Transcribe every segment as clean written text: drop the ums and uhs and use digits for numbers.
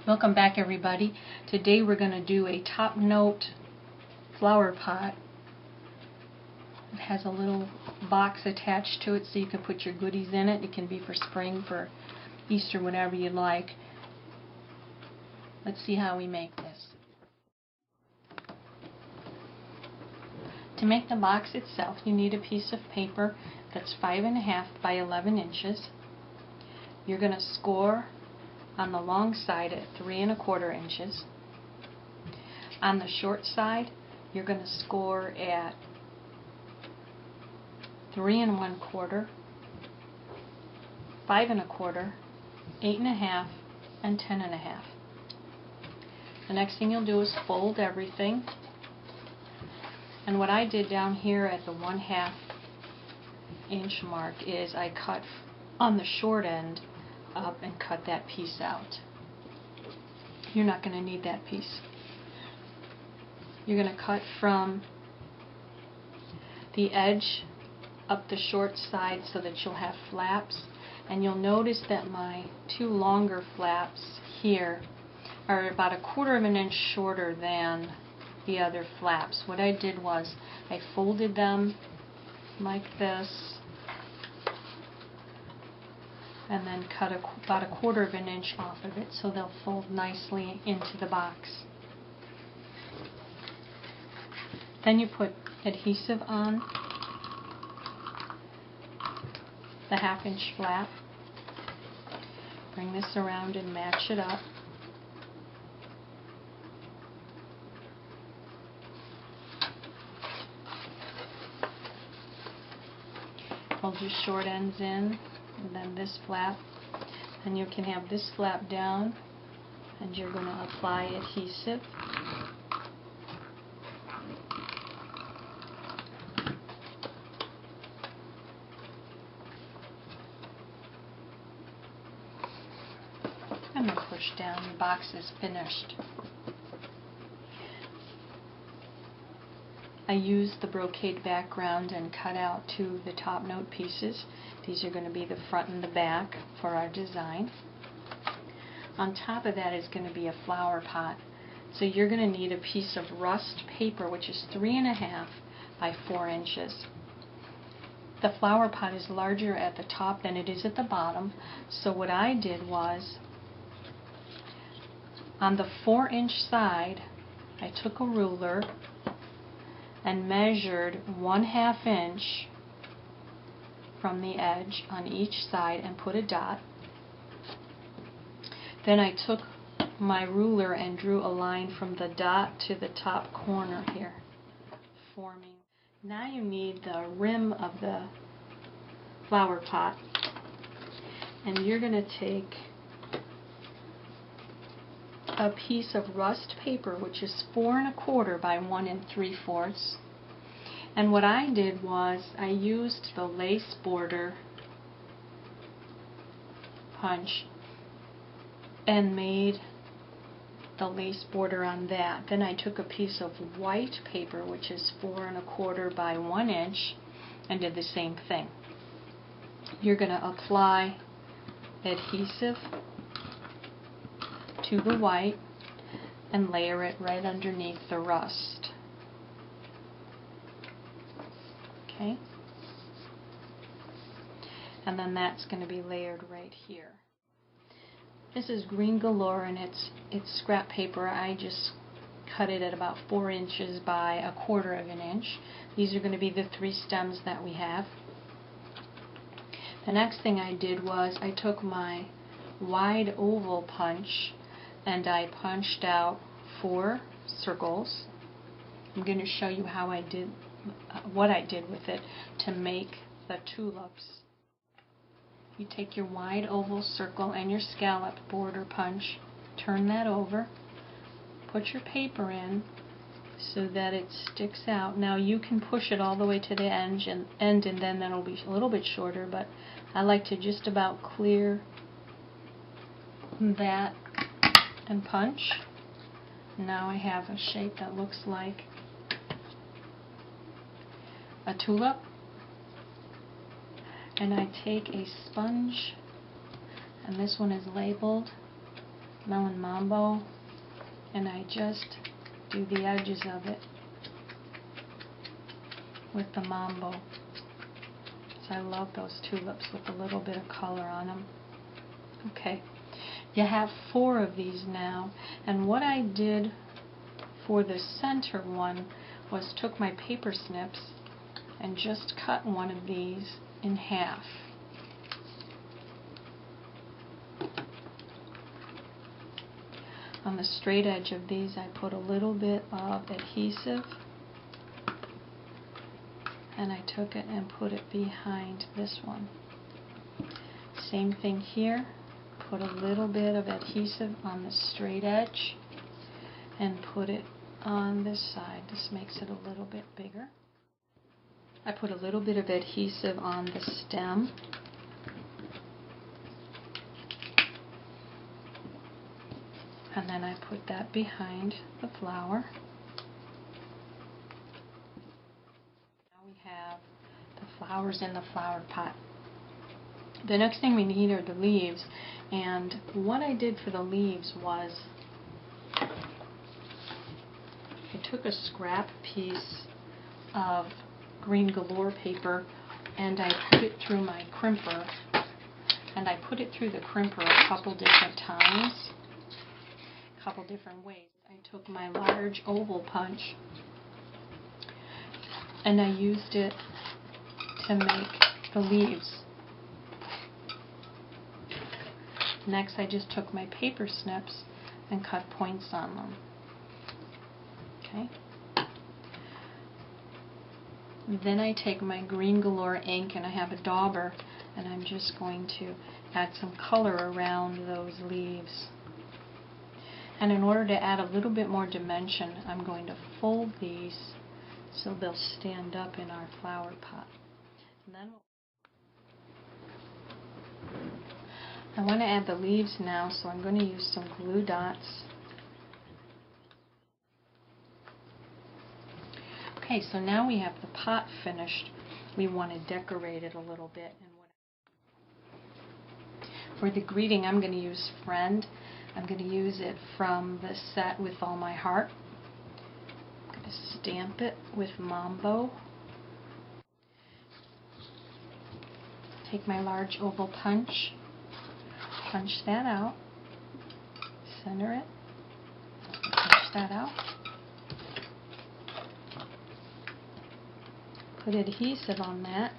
Welcome back, everybody. Today we're going to do a top note flower pot. It has a little box attached to it so you can put your goodies in it. It can be for spring, for Easter, whatever you like. Let's see how we make this. To make the box itself, you need a piece of paper that's 5.5 by 11 inches. You're going to score on the long side at 3.25 inches. On the short side, you're going to score at 3.25, 5.25, 8.5, and 10.5. The next thing you'll do is fold everything. And what I did down here at the 1/2 inch mark is I cut on the short end up and cut that piece out. You're not going to need that piece. You're going to cut from the edge up the short side so that you'll have flaps, and you'll notice that my two longer flaps here are about 1/4 inch shorter than the other flaps. What I did was I folded them like this and then cut about 1/4 inch off of it so they'll fold nicely into the box. Then you put adhesive on the 1/2 inch flap. Bring this around and match it up. Hold your short ends in, and then this flap, and you can have this flap down, and you're going to apply adhesive. And then push down. Your box is finished. I used the brocade background and cut out 2 of the top note pieces. These are going to be the front and the back for our design. On top of that is going to be a flower pot. So you're going to need a piece of rust paper, which is 3.5 by 4 inches. The flower pot is larger at the top than it is at the bottom. So what I did was, on the 4-inch side, I took a ruler and measured 1/2 inch from the edge on each side and put a dot. Then I took my ruler and drew a line from the dot to the top corner here, forming. Now you need the rim of the flower pot, and you're going to take a piece of rust paper, which is 4.25 by 1 3/4. And what I did was I used the lace border punch and made the lace border on that. Then I took a piece of white paper, which is 4.25 by 1 inch, and did the same thing. You're going to apply adhesive to the white and layer it right underneath the rust. Okay? And then that's going to be layered right here. This is Green Galore, and it's scrap paper. I just cut it at about 4 inches by 1/4 inch. These are going to be the 3 stems that we have. The next thing I did was I took my wide oval punch and I punched out 4 circles. I'm going to show you how I did what I did with it to make the tulips. You take your wide oval circle and your scallop border punch, turn that over, put your paper in so that it sticks out. Now you can push it all the way to the end and then that'll be a little bit shorter, but I like to just about clear that and punch. Now I have a shape that looks like a tulip, and I take a sponge, and this one is labeled Melon Mambo, and I just do the edges of it with the Mambo. So I love those tulips with a little bit of color on them. Okay, you have 4 of these now, and what I did for the center one was took my paper snips and just cut one of these in half. On the straight edge of these I put a little bit of adhesive, and I took it and put it behind this one. Same thing here, put a little bit of adhesive on the straight edge and put it on this side. This makes it a little bit bigger. I put a little bit of adhesive on the stem. And then I put that behind the flower. Now we have the flowers in the flower pot. The next thing we need are the leaves, and what I did for the leaves was I took a scrap piece of green galore paper and I put it through my crimper, and I put it through the crimper a couple different times, a couple different ways. I took my large oval punch and I used it to make the leaves. Next, I just took my paper snips and cut points on them. Okay. Then I take my green galore ink and I have a dauber, and I'm just going to add some color around those leaves. And in order to add a little bit more dimension, I'm going to fold these so they'll stand up in our flower pot. And then I want to add the leaves now, so I'm going to use some glue dots. Okay, so now we have the pot finished. We want to decorate it a little bit. For the greeting, I'm going to use Friend. I'm going to use it from the set With All My Heart. I'm going to stamp it with Mambo. Take my large oval punch. Punch that out, center it, punch that out, put adhesive on that,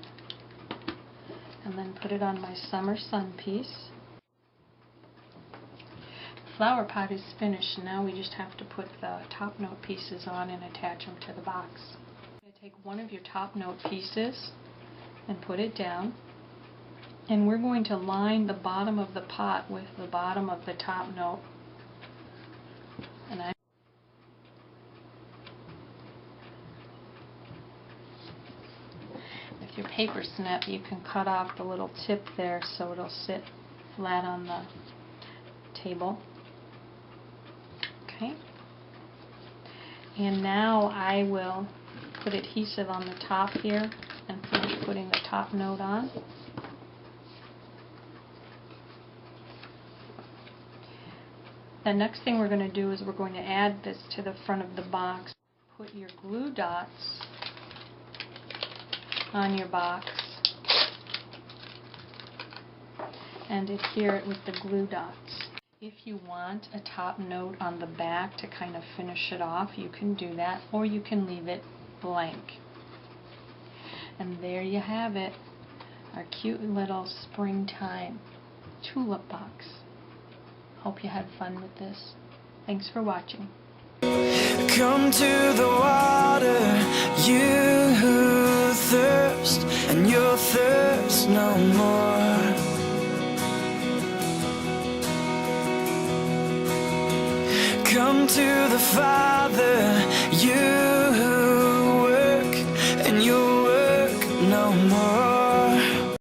and then put it on my Summer Sun piece. The flower pot is finished. Now we just have to put the top note pieces on and attach them to the box. I'm going to take one of your top note pieces and put it down. And we're going to line the bottom of the pot with the bottom of the top note. And with your paper snip, you can cut off the little tip there so it'll sit flat on the table. Okay. And now I will put adhesive on the top here and finish putting the top note on. The next thing we're going to do is we're going to add this to the front of the box. Put your glue dots on your box and adhere it with the glue dots. If you want a top note on the back to kind of finish it off, you can do that, or you can leave it blank. And there you have it, our cute little springtime tulip box. Hope you had fun with this. Thanks for watching. Come to the water, you who thirst, and you'll thirst no more. Come to the Father, you